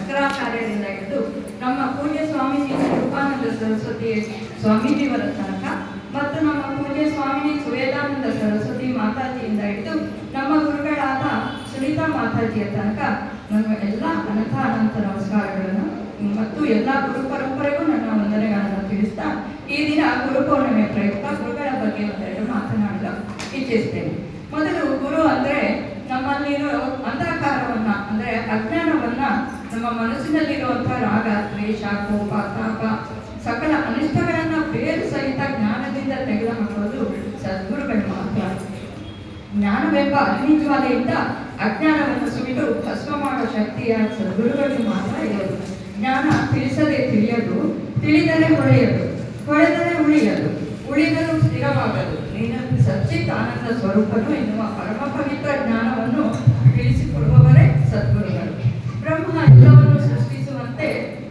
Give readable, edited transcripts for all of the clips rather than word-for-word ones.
ಶಂಕರಾಚಾರ್ಯರಿಂದ ಹಿಡಿದು ನಮ್ಮ ಪೂಜ್ಯ ಸ್ವಾಮೀಜಿ ರೂಪಾನಂದ ಸರಸ್ವತಿ ಸ್ವಾಮೀಜಿಯವರ ತನಕ ಮತ್ತು ನಮ್ಮ ಪೂಜ್ಯ ಸ್ವಾಮೀಜಿ ಸುವೇದಾನಂದ ಸರಸ್ವತಿ ಮಾತಾಜಿಯಿಂದ ಹಿಡಿದು ನಮ್ಮ ಗುರುಗಳಾದ ಸುನೀತಾ ಮಾತಾಜಿಯ ತನಕ ನನ್ನ ಎಲ್ಲ ಅನಂತ ನಮಸ್ಕಾರಗಳನ್ನು ಮತ್ತು ಎಲ್ಲ ಗುರು ಪರಂಪರೆಗೂ ನನ್ನ ವಂದನೆಗಳನ್ನು ತಿಳಿಸ್ತಾ ಈ ದಿನ ಗುರು ಪೌರ್ಣಿಮೆ ಪ್ರಯುಕ್ತ ಗುರುಗಳ ಬಗ್ಗೆ ಒಂದೆರಡು ಮಾತನಾಡಲು ಇಚ್ಛಿಸ್ತೇನೆ. ಮೊದಲು ಗುರು ಅಂದರೆ ನಮ್ಮಲ್ಲಿರೋ ಅಂಧಕಾರವನ್ನ ಅಂದರೆ ಅಜ್ಞಾನವನ್ನ ನಮ್ಮ ಮನಸ್ಸಿನಲ್ಲಿರುವಂತಹ ರಾಗ ದ್ವೇಷ ಕೋಪ ತಾಪ ಸಕಲ ಅನಿಷ್ಟಗಳನ್ನ ಬೇರು ಸಹಿತ ಜ್ಞಾನದಿಂದ ತೆಗೆದುಹಾಕೋದು ಸದ್ಗುರುಗಳು ಮಾತ್ರ. ಜ್ಞಾನವೆಂಬ ಅಗ್ನಿಜ್ವಾಲೆಯಿಂದ ಅಜ್ಞಾನವನ್ನು ಸುಟ್ಟು ಭಸ್ಮ ಮಾಡೋ ಶಕ್ತಿಯ ಸದ್ಗುರುಗಳು ಮಾತ್ರ ಇರೋದು. ಜ್ಞಾನ ತಿಳಿಸದೆ ತಿಳಿಯದು, ತಿಳಿದರೆ ಹೊಳೆಯದು, ಹೊಳೆದರೆ ಉಳಿಯದು, ಉಳಿದರೂ ಸ್ಥಿರವಾಗದು. ನೀನು ಸಚ್ಚಿತ್ ಆನಂದ ಸ್ವರೂಪನು ಎನ್ನುವ ಪರಮ ಪವಿತ್ರ ಜ್ಞಾನವನ್ನು ತಿಳಿಸಿಕೊಡುವವರೇ ಸದ್ಗುರುಗಳು. ಬ್ರಹ್ಮ ಎಲ್ಲವನ್ನು ಸೃಷ್ಟಿಸುವಂತೆ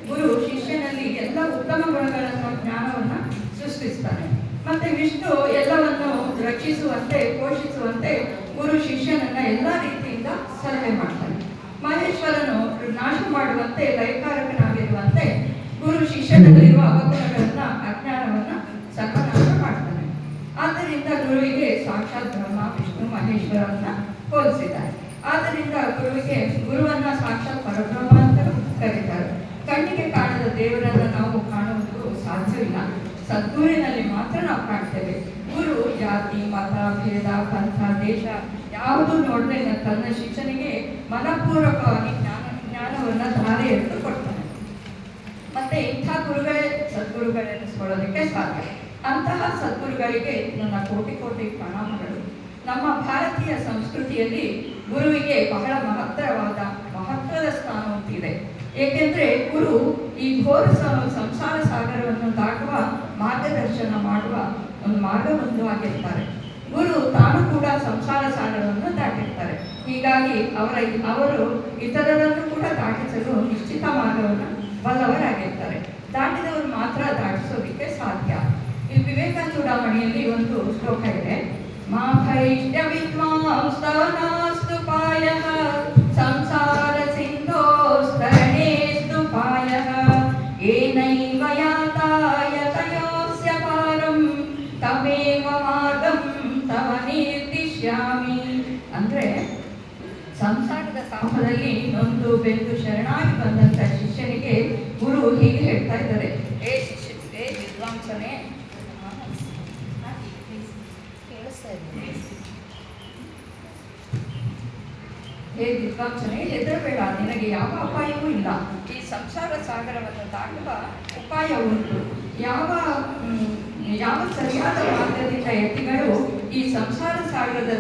ಗುರು ಶಿಷ್ಯನಲ್ಲಿ ಎಲ್ಲ ಉತ್ತಮ ಗುಣಗಳನ್ನು ಜ್ಞಾನವನ್ನು ಸೃಷ್ಟಿಸ್ತಾನೆ. ಮತ್ತೆ ವಿಷ್ಣು ಎಲ್ಲವನ್ನು ರಕ್ಷಿಸುವಂತೆ ಪೋಷಿಸುವಂತೆ ಗುರು ಶಿಷ್ಯನನ್ನ ಎಲ್ಲ ರೀತಿಯಿಂದ ಸಲಹೆ ಮಾಡ್ತಾನೆ. ಮಹೇಶ್ವರನು ನಾಶ ಮಾಡುವಂತೆ ಲಯಕಾರಕನಾಗಿರುವಂತೆ ಗುರು ಶಿಷ್ಯನಲ್ಲಿರುವ ಅವಗುಣಗಳನ್ನ ಅಜ್ಞಾನವನ್ನ ಸಕನಾಶ ಮಾಡ್ತಾನೆ. ಆದ್ದರಿಂದ ಗುರುವಿಗೆ ಸಾಕ್ಷಾತ್ ಬ್ರಹ್ಮ ವಿಷ್ಣು ಮಹೇಶ್ವರನ್ನ ಹೋಲಿಸಿದ್ದಾರೆ. ಆದ್ದರಿಂದ ಗುರುವನ್ನ ಸಾಕ್ಷಾತ್ ಪರಬ್ರಹ್ಮ ಅಂತ ಕರೀತಾರೆ. ಕಣ್ಣಿಗೆ ಕಾಣದ ದೇವರನ್ನ ನಾವು ಕಾಣುವುದು ಸಾಧ್ಯವಿಲ್ಲ, ಸದ್ಗುರಿನಲ್ಲಿ ಮಾತ್ರ ನಾವು ಕಾಣ್ತೇವೆ. ಗುರು ಜಾತಿ ಮತ ಭೇದ ಪಂಥ ದೇಶ ಯಾವುದು ನೋಡದೆ ತನ್ನ ಶಿಕ್ಷಣಿಗೆ ಮನಪೂರ್ವಕವಾಗಿ ಜ್ಞಾನವನ್ನ ಧಾರೆ ಎತ್ತು ಕೊಡ್ತಾನೆ. ಮತ್ತೆ ಇಂಥ ಗುರುಗಳೇ ಸದ್ಗುರುಗಳೆನಿಸ್ಕೊಳ್ಳೋದಕ್ಕೆ ಸಾಧ್ಯ. ಅಂತಹ ಸದ್ಗುರುಗಳಿಗೆ ನನ್ನ ಕೋಟಿ ಕೋಟಿ ಪ್ರಣಾಮಗಳು. ನಮ್ಮ ಭಾರತೀಯ ಸಂಸ್ಕೃತಿಯಲ್ಲಿ ಗುರುವಿಗೆ ಬಹಳ ಮಹತ್ವದ ಸ್ಥಾನ ಉಂಟಿದೆ. ಏಕೆಂದ್ರೆ ಗುರು ಈ ಘೋರ ಸಂಸಾರ ಸಾಗರವನ್ನು ದಾಟುವ ಮಾರ್ಗದರ್ಶನ ಮಾಡುವ ಒಂದು ಮಾರ್ಗಬಂಧು ಆಗಿರ್ತಾರೆ. ಗುರು ತಾನು ಕೂಡ ಸಂಸಾರ ಸಾಗರವನ್ನು ದಾಟಿರ್ತಾರೆ. ಹೀಗಾಗಿ ಅವರು ಇತರರನ್ನು ಕೂಡ ದಾಟಿಸಲು ನಿಶ್ಚಿತ ಮಾರ್ಗವನ್ನು ಬಲ್ಲವರಾಗಿರ್ತಾರೆ. ದಾಟಿದವರು ಮಾತ್ರ ದಾಟಿಸೋದಿಕ್ಕೆ ಸಾಧ್ಯ. ಈ ವಿವೇಕ ಚೂಡಾಮಣಿಯಲ್ಲಿ ಒಂದು ಶ್ಲೋಕ ಇದೆ. ಮಾ ಭೈಷ್ಯ ವಿದ್ವಾಂಸ್ತವನಾಸ್ತು ಪಾಯಃ ಸಂಸಾರ ಸಿಂಧೋಸ್ತರಣೇಸ್ತು ಪಾಯಃ ಏನೈವ ಯಾತಾಯತಯೋಸ್ಯ ಪಾರಂ ತಮೇವ ಮಾರ್ಗಂ ತವ ನಿರ್ದಿಶ್ಯಾಮಿ. ಅಂದ್ರೆ ಸಂಸಾರದ ತಾಪದಲ್ಲಿ ನೊಂದು ಬೆಂದು ಶರಣಾಗಿ ಬಂದಂತ ಶಿಷ್ಯನಿಗೆ ಗುರು ಹೀಗೆ ಹೇಳ್ತಾ ಇದ್ದಾರೆ. ಹೇ ವಿದ್ವಾಂಸನೇ, ಹೇ ವಿದ್ವಾಂಸನೇ, ಹೆದರಬೇಡ, ನಿನಗೆ ಯಾವ ಅಪಾಯವೂ ಇಲ್ಲ. ಈ ಸಂಸಾರ ಸಾಗರವನ್ನು ದಾಟುವ ಉಪಾಯ ಉಂಟು. ಯಾವ ಸರಿಯಾದ ಮಾರ್ಗದಿಂದ ಯತಿಗಳು ಈ ಸಂಸಾರ ಸಾಗರದ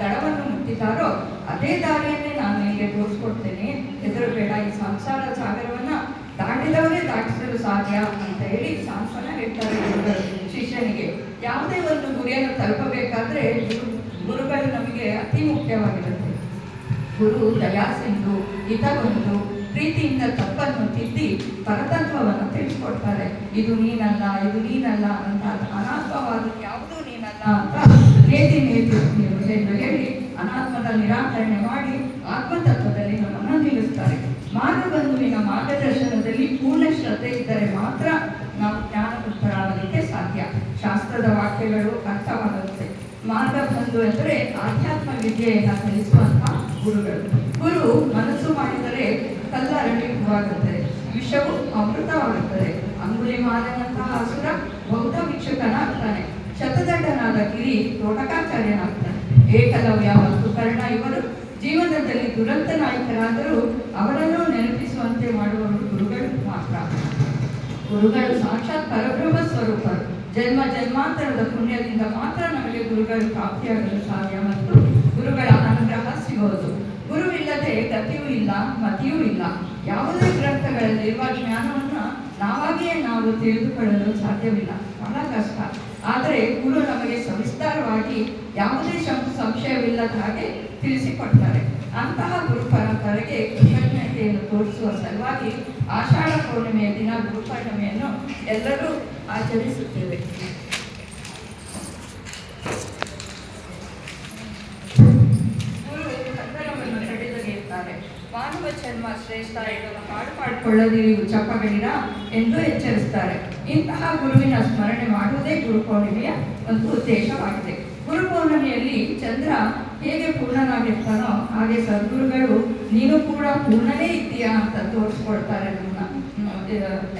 ದಡವನ್ನು ಮುಟ್ಟಿದ್ದಾರೋ ಅದೇ ದಾರಿಯನ್ನೇ ನಾನು ನಿನಗೆ ತೋರಿಸ್ಕೊಡ್ತೇನೆ. ಹೆದರಬೇಡ, ಈ ಸಂಸಾರ ಸಾಗರವನ್ನ ದಾಟಿದವರೇ ದಾಟಿಸಲು ಸಾಧ್ಯ ಅಂತ ಹೇಳಿ ಸಾಂತ್ವನ ಹೇಳ್ತಾರೆ ಶಿಷ್ಯನಿಗೆ. ಯಾವುದೇ ಒಂದು ಗುರಿಯನ್ನು ತಲುಪಬೇಕಾದ್ರೆ ಗುರುಗಳು ನಮಗೆ ಅತಿ ಮುಖ್ಯವಾಗಿರುತ್ತೆ. ಗುರು ದಯಾಸಿಂಧು, ಹಿತಬಂಧು, ಪ್ರೀತಿಯಿಂದ ತಪ್ಪನ್ನು ತಿದ್ದಿ ಪರತತ್ವವನ್ನು ತಿಳಿಸ್ಕೊಡ್ತಾರೆ. ಇದು ನೀನಲ್ಲ, ಇದು ನೀನಲ್ಲ ಅಂತ, ಅನಾತ್ಮವಾದ ಯಾವುದೂ ನೀನಲ್ಲ ಅಂತ ನೇತಿ ಎಂದು ಹೇಳಿ ಅನಾತ್ಮದ ನಿರಾಕರಣೆ ಮಾಡಿ ಆತ್ಮತತ್ವದಲ್ಲಿ ನಮ್ಮನ್ನು ನಿಲ್ಲಿಸ್ತಾರೆ. ಮಾರ್ಗಬಂಧುವಿನ ಮಾರ್ಗದರ್ಶನದಲ್ಲಿ ಪೂರ್ಣ ಶ್ರದ್ಧೆ ಇದ್ದರೆ ಮಾತ್ರ ನಾವು ಜ್ಞಾನಪುತ್ರರಾಗಲಿಕ್ಕೆ ಸಾಧ್ಯ. ಶಾಸ್ತ್ರದ ವಾಕ್ಯಗಳು ಅರ್ಥವಾಗುತ್ತೆ. ಮಾರ್ಗಬಂಧು ಎಂದರೆ ಆಧ್ಯಾತ್ಮ ವಿದ್ಯೆಯನ್ನು ಕಲಿಸುವಂತಹ ಗುರುಗಳು. ಗುರು ಮನಸ್ಸು ಮಾಡಿದರೆ ಕಲ್ಲರಳಿ ಹೂವಾಗುತ್ತದೆ, ವಿಷವು ಅಮೃತವಾಗುತ್ತದೆ. ಅಂಗುಲಿಮಾಲನಂತಹ ಅಸುರ ಬೌದ್ಧ ಭಿಕ್ಷುಕನಾಗ್ತಾನೆ, ಶತದಡ್ಡನಾದ ಗಿರಿ ತೋಟಕಾಚಾರ್ಯನಾಗ್ತಾನೆ. ಏಕಲವ್ಯ ಮತ್ತು ಕರ್ಣ ಇವರು ಜೀವನದಲ್ಲಿ ದುರಂತ ನಾಯಕರಾದರೂ ಅವರನ್ನು ನೆನಪಿಸುವಂತೆ ಮಾಡುವವರು ಗುರುಗಳು ಮಾತ್ರ. ಗುರುಗಳು ಸಾಕ್ಷಾತ್ ಪರಬ್ರಹ್ಮ ಸ್ವರೂಪರು. ಜನ್ಮ ಜನ್ಮಾಂತರದ ಪುಣ್ಯದಿಂದ ಮಾತ್ರ ನಮಗೆ ಗುರುಗಳು ಪ್ರಾಪ್ತಿಯಾಗಲು ಸಾಧ್ಯ ಮತ್ತು ಗುರುಗಳ ಅನುಗ್ರಹ ಸಿಗೋದು. ಗುರುವಿಲ್ಲದೆ ಗತಿಯೂ ಇಲ್ಲ, ಮತಿಯೂ ಇಲ್ಲ. ಯಾವುದೇ ಗ್ರಂಥಗಳಲ್ಲಿರುವ ಜ್ಞಾನವನ್ನು ನಾವಾಗಿಯೇ ನಾವು ತಿಳಿದುಕೊಳ್ಳಲು ಸಾಧ್ಯವಿಲ್ಲ, ಬಹಳ ಕಷ್ಟ. ಆದರೆ ಗುರು ನಮಗೆ ಸವಿಸ್ತಾರವಾಗಿ ಯಾವುದೇ ಸಂಶಯವಿಲ್ಲದ ಹಾಗೆ ತಿಳಿಸಿಕೊಡ್ತಾರೆ. ಅಂತಹ ಗುರು ಪರಂಪರೆಗೆ ಕೃತಜ್ಞತೆಯನ್ನು ತೋರಿಸುವ ಸಲುವಾಗಿ ಆಷಾಢ ಪೌರ್ಣಿಮೆಯ ದಿನ ಗುರುಪೌರ್ಣಿಮೆಯನ್ನು ಎಲ್ಲರೂ ಆಚರಿಸುತ್ತೇವೆ. ಗುರು ಬಂಧನವನ್ನು ಕಡಿದೊಗೆಯುತ್ತಾರೆ. ಮಾನವ ಜನ್ಮ ಜನ್ಮ ಶ್ರೇಷ್ಠ ಇದನ್ನು ಹಾಡು ಮಾಡಿಕೊಳ್ಳದಿರಿ ಉಚ್ಚಪ್ಪಗಳಿರ ಎಂದು ಎಚ್ಚರಿಸ್ತಾರೆ. ಇಂತಹ ಗುರುವಿನ ಸ್ಮರಣೆ ಮಾಡುವುದೇ ಗುರುಪೌರ್ಣಿಮೆಯ ಒಂದು ಉದ್ದೇಶವಾಗಿದೆ. ಗುರುಪೌರ್ಣಿಮೆಯಲ್ಲಿ ಚಂದ್ರ ಹೇಗೆ ಪೂರ್ಣನಾಗಿರ್ತಾನೋ ಹಾಗೆ ಸದ್ಗುರುಗಳು ನೀನು ಕೂಡ ಪೂರ್ಣನೇ ಇದ್ದೀಯಾ ಅಂತ ತೋರಿಸ್ಕೊಳ್ತಾರೆ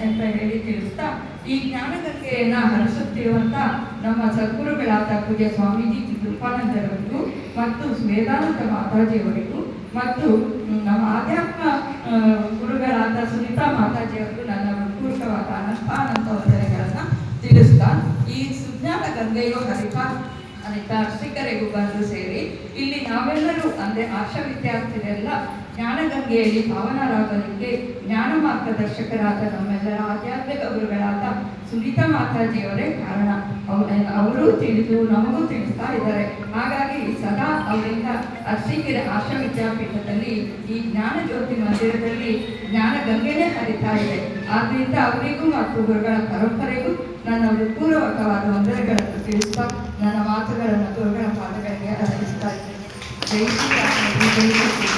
ಅಂತ ಹೇಳಿ ತಿಳಿಸ್ತಾ, ಈ ಜ್ಞಾನಗಂಗೆಯನ್ನು ಹರಿಸುತ್ತಿರುವಂಥ ನಮ್ಮ ಸದ್ಗುರುಗಳಾದ ಪೂಜ್ಯ ಸ್ವಾಮೀಜಿ ಕೃಪಾನಂದರವರಿಗೂ ಮತ್ತು ವೇದಾನಂದ ಮಾತಾಜಿಯವರಿಗೂ ಮತ್ತು ನಮ್ಮ ಆಧ್ಯಾತ್ಮ ಗುರುಗಳಾದ ಸುನೀತಾ ಮಾತಾಜಿಯವರಿಗೂ ನನ್ನ ಹೃತ್ಪೂರ್ವಕವಾದ ಅನಂತ ವಂದನೆಗಳನ್ನು ತಿಳಿಸ್ತಾ, ಈ ಸುಜ್ಞಾನ ಗಂಗೆಯು ಅರ್ಸಿಕರಿಗೂ ಬಂದು ಸೇರಿ ಇಲ್ಲಿ ನಾವೆಲ್ಲರೂ ಅಂದರೆ ಆಶಾ ವಿದ್ಯಾರ್ಥಿಗಳೆಲ್ಲ ಜ್ಞಾನಗಂಗೆಯಲ್ಲಿ ಭಾವನರಾಗಲಿಕ್ಕೆ ಜ್ಞಾನ ಮಾರ್ಗದರ್ಶಕರಾದ ನಮ್ಮೆಲ್ಲರ ಆಧ್ಯಾತ್ಮಿಕ ಗುರುಗಳಾದ ಸುನೀತಾ ಮಾತಾಜಿಯವರೇ ಕಾರಣ. ಅವರು ತಿಳಿದು ನಮಗೂ ತಿಳಿಸ್ತಾ ಇದ್ದಾರೆ. ಹಾಗಾಗಿ ಸದಾ ಅವರಿಂದ ಅರ್ಸಿಕೆರೆ ಆಶಾ ವಿದ್ಯಾಪೀಠದಲ್ಲಿ ಈ ಜ್ಞಾನ ಜ್ಯೋತಿ ಮಂದಿರದಲ್ಲಿ ಜ್ಞಾನ ಗಂಗೆನೇ ಹರಿತಾ ಇದೆ. ಆದ್ದರಿಂದ ಅವರಿಗೂ ಮತ್ತು ಗುರುಗಳ ಪರಂಪರೆಗೂ ನನ್ನ ಹೃತ್ಪೂರ್ವಕವಾದ ವಂದನೆಗಳನ್ನು ತಿಳಿಸ್ತಾ ನನ್ನ ಮಾತುಗಳನ್ನು ಗುರುಗಳ ಪಾದಗಳಿಗೆ ಅರ್ಪಿಸ್ತಾ ಇದ್ದೇನೆ. ಜೈ ಶ್ರೀ ರಾಮ, ಜೈ ಶ್ರೀ